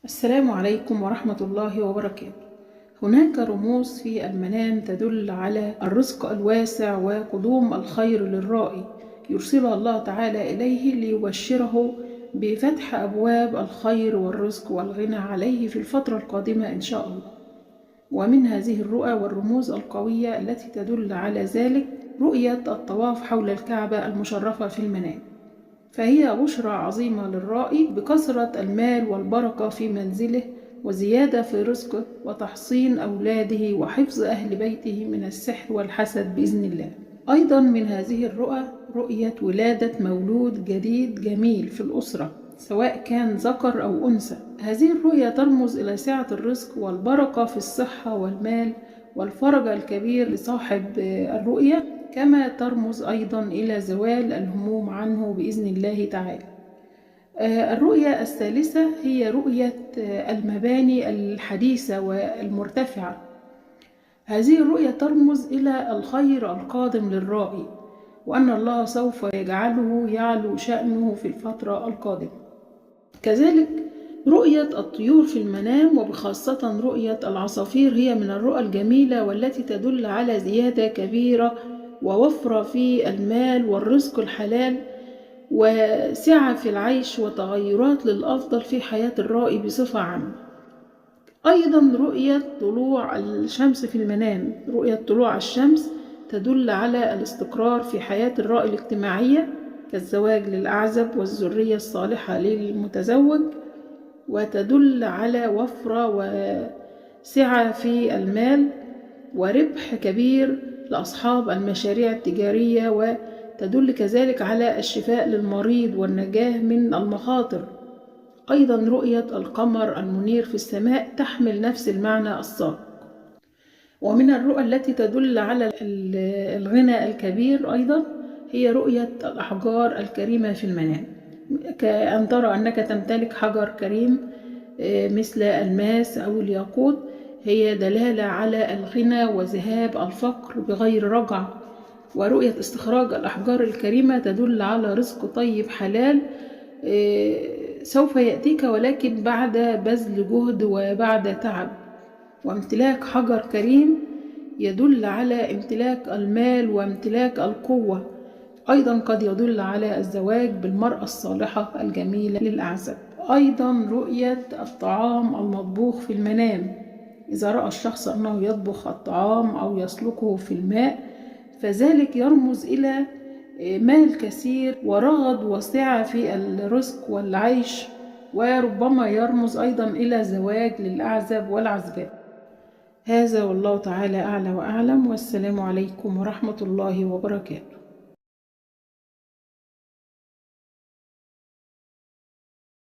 السلام عليكم ورحمة الله وبركاته. هناك رموز في المنام تدل على الرزق الواسع وقدوم الخير للرائي، يرسلها الله تعالى إليه ليبشره بفتح أبواب الخير والرزق والغنى عليه في الفترة القادمة إن شاء الله. ومن هذه الرؤى والرموز القوية التي تدل على ذلك رؤية الطواف حول الكعبة المشرفة في المنام، فهي بشرى عظيمة للرائي بكثرة المال والبركة في منزله وزيادة في رزقه وتحصين أولاده وحفظ أهل بيته من السحر والحسد بإذن الله. أيضا من هذه الرؤى رؤية ولادة مولود جديد جميل في الأسرة سواء كان ذكر أو أنثى. هذه الرؤية ترمز إلى سعة الرزق والبركة في الصحة والمال والفرج الكبير لصاحب الرؤية، كما ترمز أيضا إلى زوال الهموم عنه بإذن الله تعالى. الرؤية الثالثة هي رؤية المباني الحديثة والمرتفعة. هذه الرؤية ترمز إلى الخير القادم للرائي، وأن الله سوف يجعله يعلو شأنه في الفترة القادمة. كذلك رؤية الطيور في المنام وبخاصة رؤية العصافير هي من الرؤى الجميلة والتي تدل على زيادة كبيرة ووفرة في المال والرزق الحلال وسعة في العيش وتغيرات للأفضل في حياة الرائي بصفة عامة. أيضا رؤية طلوع الشمس في المنام، رؤية طلوع الشمس تدل على الاستقرار في حياة الرائي الاجتماعية كالزواج للأعزب والذرية الصالحة للمتزوج، وتدل على وفرة وسعة في المال وربح كبير لأصحاب المشاريع التجارية، وتدل كذلك على الشفاء للمريض والنجاة من المخاطر. أيضا رؤية القمر المنير في السماء تحمل نفس المعنى السابق. ومن الرؤى التي تدل على الغنى الكبير أيضا هي رؤية الأحجار الكريمة في المنام، كأن ترى أنك تمتلك حجر كريم مثل الماس أو الياقوت، هي دلالة على الغنى وذهاب الفقر بغير رجعة. ورؤية استخراج الأحجار الكريمة تدل على رزق طيب حلال سوف يأتيك، ولكن بعد بذل جهد وبعد تعب. وامتلاك حجر كريم يدل على امتلاك المال وامتلاك القوة. أيضا قد يدل على الزواج بالمرأة الصالحة الجميلة للأعزب. أيضا رؤية الطعام المطبوخ في المنام، إذا رأى الشخص أنه يطبخ الطعام أو يسلقه في الماء فذلك يرمز إلى مال كثير ورغد وسعة في الرزق والعيش، وربما يرمز أيضا إلى زواج للأعزب والعزباء. هذا والله تعالى أعلى وأعلم، والسلام عليكم ورحمة الله وبركاته.